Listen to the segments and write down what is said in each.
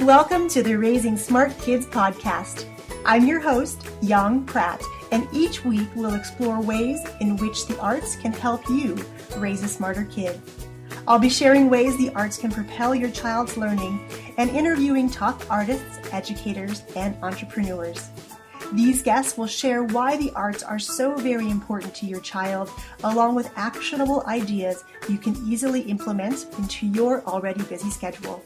Welcome to the Raising Smart Kids podcast. I'm your host, Yong, and each week we'll explore ways in which the arts can help you raise a smarter kid. I'll be sharing ways the arts can propel your child's learning and interviewing top artists, educators, and entrepreneurs. These guests will share why the arts are so very important to your child, along with actionable ideas you can easily implement into your already busy schedule.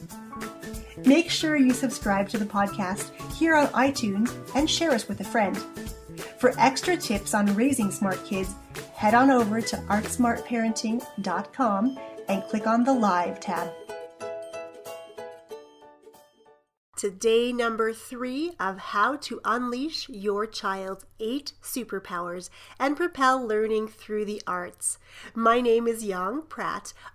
Make sure you subscribe to the podcast here on iTunes and share us with a friend. For extra tips on raising smart kids, head on over to artsmartparenting.com and click on the Live tab. Today, number 3 of how to unleash your child's 8 superpowers and propel learning through the arts. My name is Yong,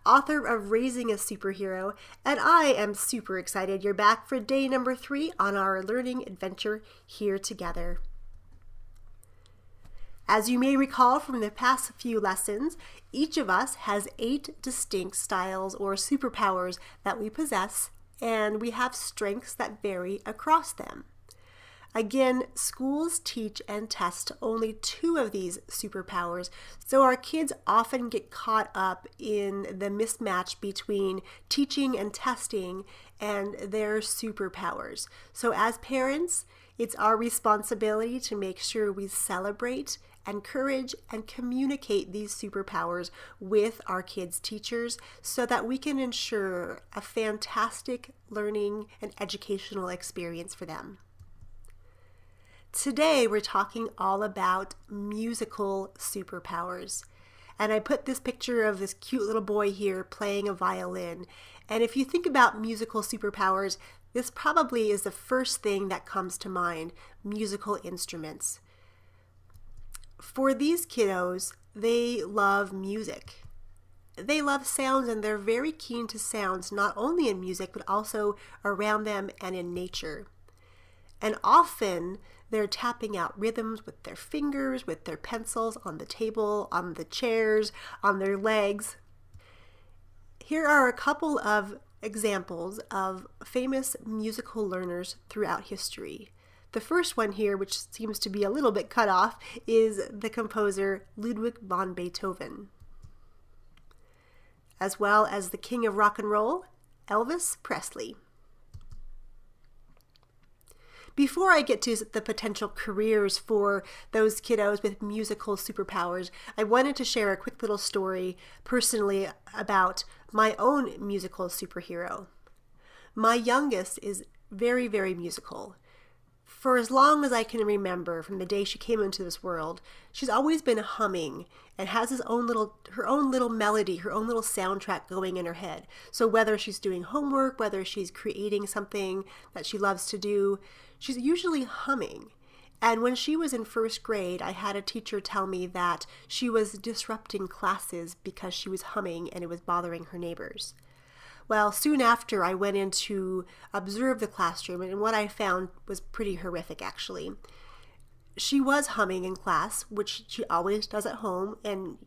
author of Raising a Superhero, and I am super excited you're back for day number 3 on our learning adventure here together. As you may recall from the past few lessons, each of us has 8 distinct styles or superpowers that we possess, and we have strengths that vary across them. Again, schools teach and test only 2 of these superpowers, so our kids often get caught up in the mismatch between teaching and testing and their superpowers. So as parents, it's our responsibility to make sure we celebrate, encourage, and communicate these superpowers with our kids' teachers so that we can ensure a fantastic learning and educational experience for them. Today, we're talking all about musical superpowers. And I put this picture of this cute little boy here playing a violin. And if you think about musical superpowers, this probably is the first thing that comes to mind, musical instruments. For these kiddos, they love music. They love sounds, and they're very keen to sounds, not only in music, but also around them and in nature. And often, they're tapping out rhythms with their fingers, with their pencils, on the table, on the chairs, on their legs. Here are a couple of examples of famous musical learners throughout history. The first one here, which seems to be a little bit cut off, is the composer Ludwig van Beethoven, as well as the king of rock and roll, Elvis Presley. Before I get to the potential careers for those kiddos with musical superpowers, I wanted to share a quick little story personally about my own musical superhero. My youngest is very, very musical. For as long as I can remember, from the day she came into this world, she's always been humming and has her own little melody, her own little soundtrack going in her head. So whether she's doing homework, whether she's creating something that she loves to do, she's usually humming. And when she was in first grade, I had a teacher tell me that she was disrupting classes because she was humming and it was bothering her neighbors. Well, soon after, I went in to observe the classroom, and what I found was pretty horrific, actually. She was humming in class, which she always does at home, and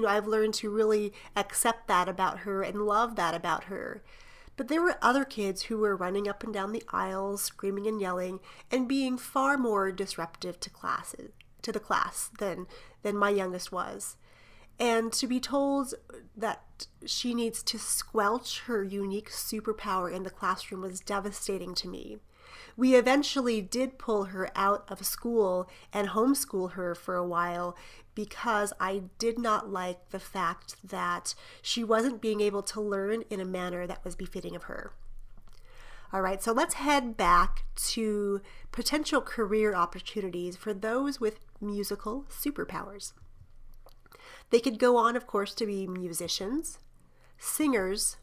I've learned to really accept that about her and love that about her. But there were other kids who were running up and down the aisles, screaming and yelling, and being far more disruptive to the class than my youngest was. And to be told that she needs to squelch her unique superpower in the classroom was devastating to me. We eventually did pull her out of school and homeschool her for a while because I did not like the fact that she wasn't being able to learn in a manner that was befitting of her. All right, so let's head back to potential career opportunities for those with musical superpowers. They could go on, of course, to be musicians, singers,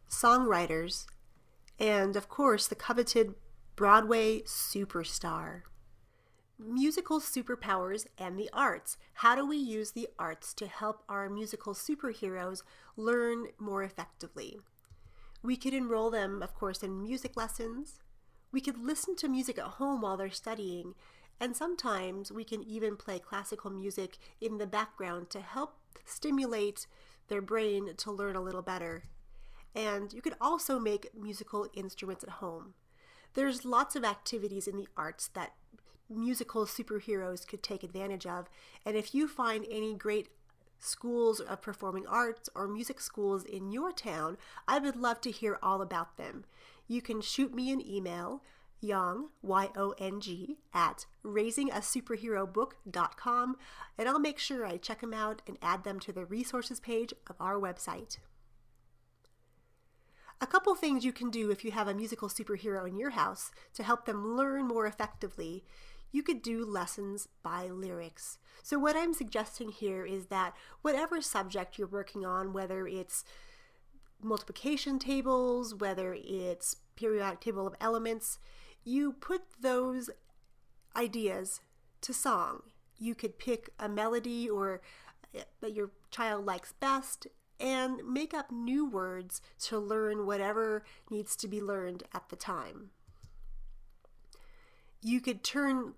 songwriters, and, of course, the coveted Broadway superstar. Musical superpowers and the arts. How do we use the arts to help our musical superheroes learn more effectively? We could enroll them, of course, in music lessons. We could listen to music at home while they're studying. And sometimes we can even play classical music in the background to help stimulate their brain to learn a little better. And you could also make musical instruments at home. There's lots of activities in the arts that musical superheroes could take advantage of. And if you find any great schools of performing arts or music schools in your town, I would love to hear all about them. You can shoot me an email, Yong, Y-O-N-G, at raisingasuperherobook.com, and I'll make sure I check them out and add them to the resources page of our website. A couple things you can do if you have a musical superhero in your house to help them learn more effectively. You could do lessons by lyrics. So what I'm suggesting here is that whatever subject you're working on, whether it's multiplication tables, whether it's periodic table of elements, you put those ideas to song. You could pick a melody or that your child likes best and make up new words to learn whatever needs to be learned at the time. You could turn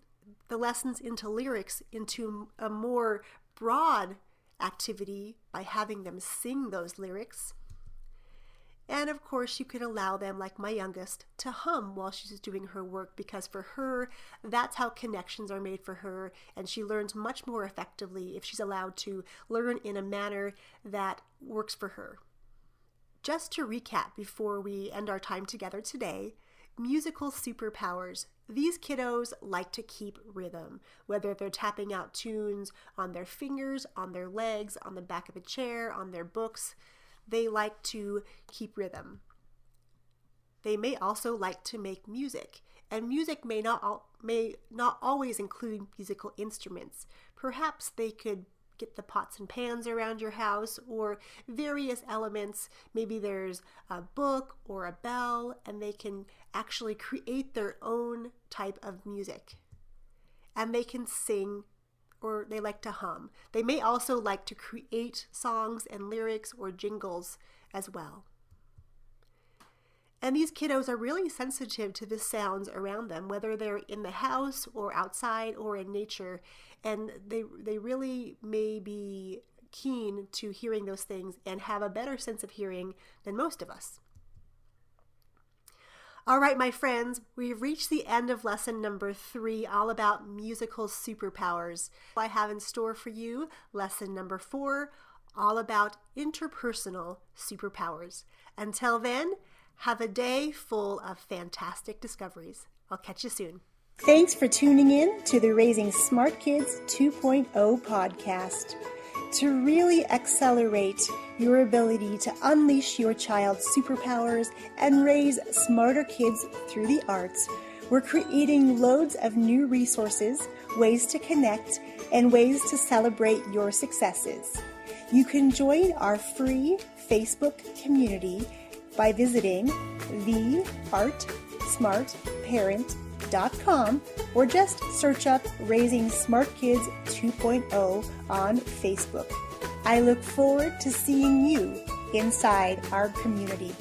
the lessons into lyrics into a more broad activity by having them sing those lyrics. And of course, you could allow them, like my youngest, to hum while she's doing her work, because for her, that's how connections are made for her, and she learns much more effectively if she's allowed to learn in a manner that works for her. Just to recap before we end our time together today, musical superpowers. These kiddos like to keep rhythm, whether they're tapping out tunes on their fingers, on their legs, on the back of a chair, on their books. They like to keep rhythm. They may also like to make music, and music may not always include musical instruments. Perhaps they could get the pots and pans around your house or various elements. Maybe there's a book or a bell, and they can actually create their own type of music. And they can sing, or they like to hum. They may also like to create songs and lyrics or jingles as well. And these kiddos are really sensitive to the sounds around them, whether they're in the house or outside or in nature. And they really may be keen to hearing those things and have a better sense of hearing than most of us. All right, my friends, we've reached the end of lesson number 3, all about musical superpowers. I have in store for you lesson number 4, all about interpersonal superpowers. Until then, have a day full of fantastic discoveries. I'll catch you soon. Thanks for tuning in to the Raising Smart Kids 2.0 podcast. To really accelerate your ability to unleash your child's superpowers and raise smarter kids through the arts, we're creating loads of new resources, ways to connect, and ways to celebrate your successes. You can join our free Facebook community by visiting theartsmartparent.com or just search up Raising Smart Kids 2.0 on Facebook. I look forward to seeing you inside our community.